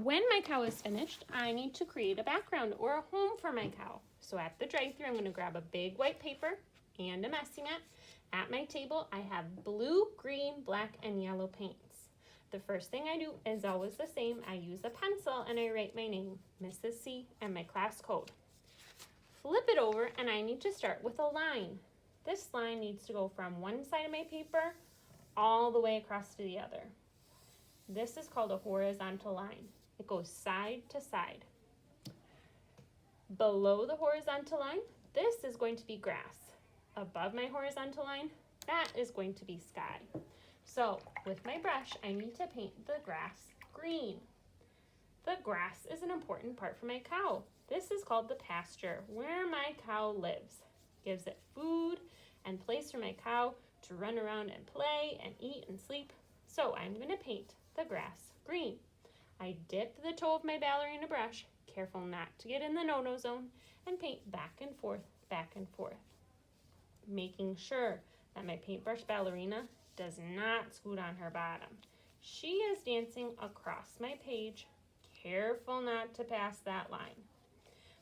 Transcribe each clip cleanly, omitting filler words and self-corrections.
When my cow is finished, I need to create a background or a home for my cow. So at the drive-thru, I'm going to grab a big white paper and a messy mat. At my table, I have blue, green, black, and yellow paints. The first thing I do is always the same. I use a pencil and I write my name, Mrs. C, and my class code. Flip it over and I need to start with a line. This line needs to go from one side of my paper all the way across to the other. This is called a horizontal line. It goes side to side. Below the horizontal line, this is going to be grass. Above my horizontal line, that is going to be sky. So with my brush, I need to paint the grass green. The grass is an important part for my cow. This is called the pasture, where my cow lives. Gives it food and place for my cow to run around and play and eat and sleep. So I'm going to paint the grass green. I dip the toe of my ballerina brush, careful not to get in the no-no zone, and paint back and forth, making sure that my paintbrush ballerina does not scoot on her bottom. She is dancing across my page, careful not to pass that line.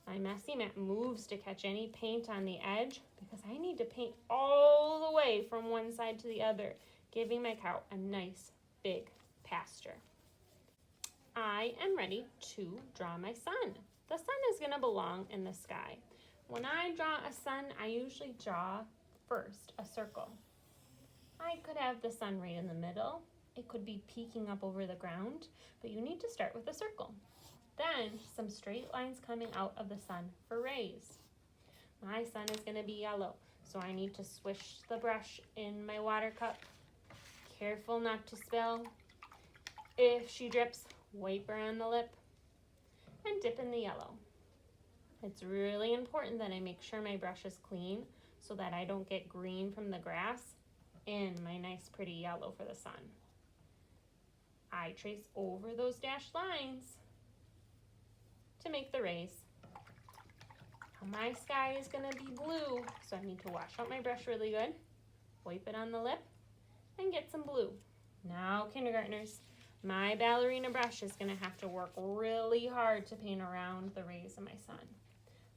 My messy mat moves to catch any paint on the edge because I need to paint all the way from one side to the other, giving my cow a nice big pasture. I am ready to draw my sun. The sun is going to belong in the sky. When I draw a sun, I usually draw first a circle. I could have the sun right in the middle. It could be peeking up over the ground, but you need to start with a circle. Then some straight lines coming out of the sun for rays. My sun is going to be yellow, so I need to swish the brush in my water cup. Careful not to spill. If she drips, wipe her on the lip and dip in the yellow. It's really important that I make sure my brush is clean so that I don't get green from the grass in my nice pretty yellow for the sun. I trace over those dashed lines to make the rays. Now my sky is going to be blue, so I need to wash out my brush really good, wipe it on the lip, and get some blue. Now, kindergartners, my ballerina brush is going to have to work really hard to paint around the rays of my sun.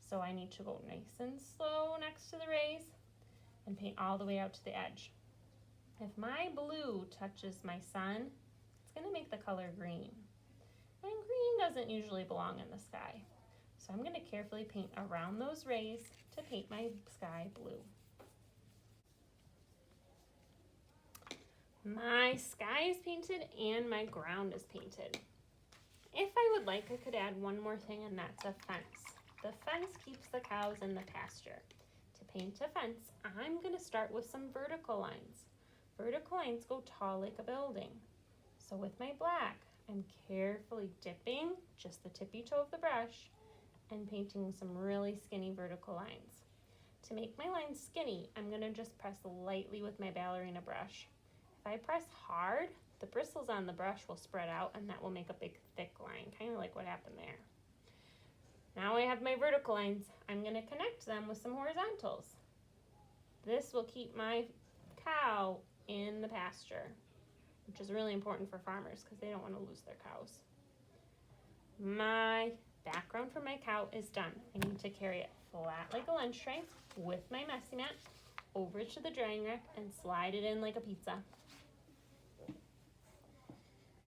So I need to go nice and slow next to the rays and paint all the way out to the edge. If my blue touches my sun, it's going to make the color green. And green doesn't usually belong in the sky. So I'm going to carefully paint around those rays to paint my sky blue. My sky is painted and my ground is painted. If I would like, I could add one more thing, and that's a fence. The fence keeps the cows in the pasture. To paint a fence, I'm going to start with some vertical lines. Vertical lines go tall like a building. So with my black, I'm carefully dipping just the tippy toe of the brush and painting some really skinny vertical lines. To make my lines skinny, I'm going to just press lightly with my ballerina brush. If I press hard, the bristles on the brush will spread out and that will make a big thick line, kind of like what happened there. Now I have my vertical lines. I'm going to connect them with some horizontals. This will keep my cow in the pasture, which is really important for farmers because they don't want to lose their cows. My background for my cow is done. I need to carry it flat like a lunch tray with my messy mat over to the drying rack and slide it in like a pizza.